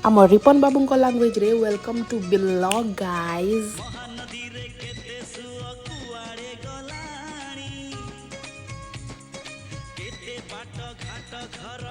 आम रिपन बाबू लांगुएज रे welcome to blog guys. केते बाट घाट घर